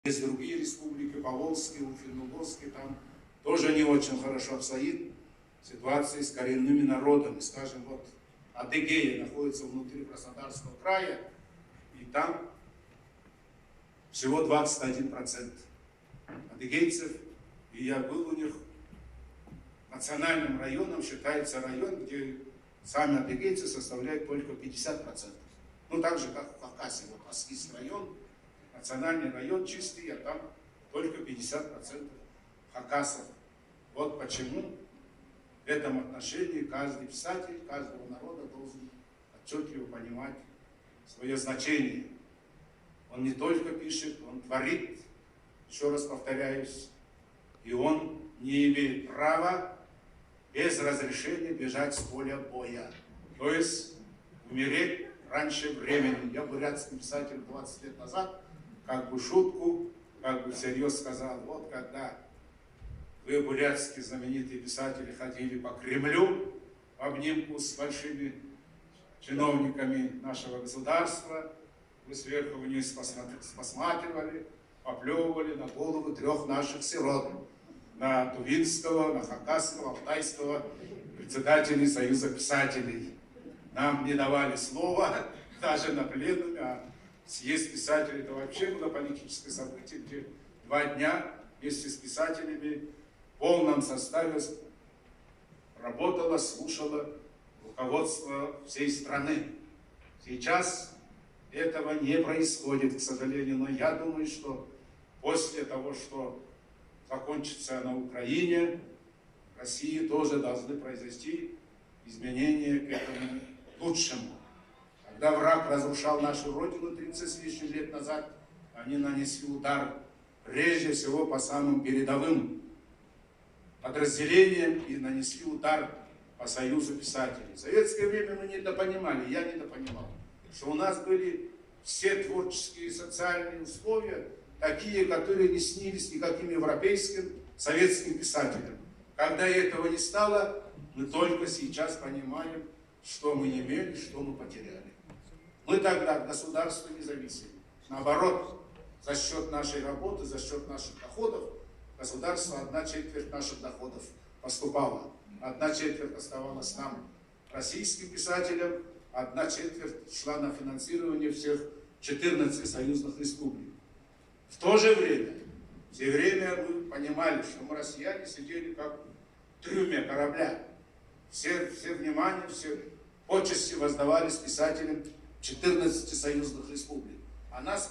Есть другие республики, Поволжские, Финно-Угорские, там тоже не очень хорошо обстоит ситуация с коренными народами. Скажем, вот Адыгея находится внутри Краснодарского края, и там всего 21% адыгейцев. И я был у них. Национальным районом считается район, где сами адыгейцы составляют только 50%. Ну, так же, как в Хакасии. Вот Аскийский район, национальный район чистый, а там только 50% хакасов. Вот почему в этом отношении каждый писатель, каждого народа должен отчетливо понимать свое значение. Он не только пишет, он творит, еще раз повторяюсь, и он не имеет права без разрешения бежать с поля боя. То есть умереть раньше времени. Я бурятский писатель 20 лет назад, как бы шутку, как бы всерьез сказал, вот когда вы, бурятские знаменитые писатели, ходили по Кремлю в обнимку с большими чиновниками нашего государства, вы сверху вниз посматривали, поплевывали на голову 3 наших сирот, на Тувинского, на Хакасского, Алтайского, председателей Союза писателей. Нам не давали слова, даже на пленуме, а съезд писателей — это вообще было политическое событие, где 2 дня вместе с писателями в полном составе работало, слушало руководство всей страны. Сейчас этого не происходит, к сожалению, но я думаю, что после того, что закончится на Украине, в России тоже должны произойти изменения к этому лучшему. Когда враг разрушал нашу Родину 30 с лишним лет назад, они нанесли удар прежде всего по самым передовым подразделениям и нанесли удар по Союзу писателей. В советское время мы недопонимали, я недопонимал, что у нас были все творческие и социальные условия такие, которые не снились никаким европейским, советским писателям. Когда этого не стало, мы только сейчас понимаем, что мы имели, что мы потеряли. Мы тогда от государства не зависели. Наоборот, за счет нашей работы, за счет наших доходов, государство 1/4 наших доходов поступало. 1/4 оставалась нам, российским писателям, 1/4 шла на финансирование всех 14 союзных республик. В то же время, все время мы понимали, что мы, россияне, сидели как в трюме корабля. Все внимание, все почести воздавались писателям 14 союзных республик. А нас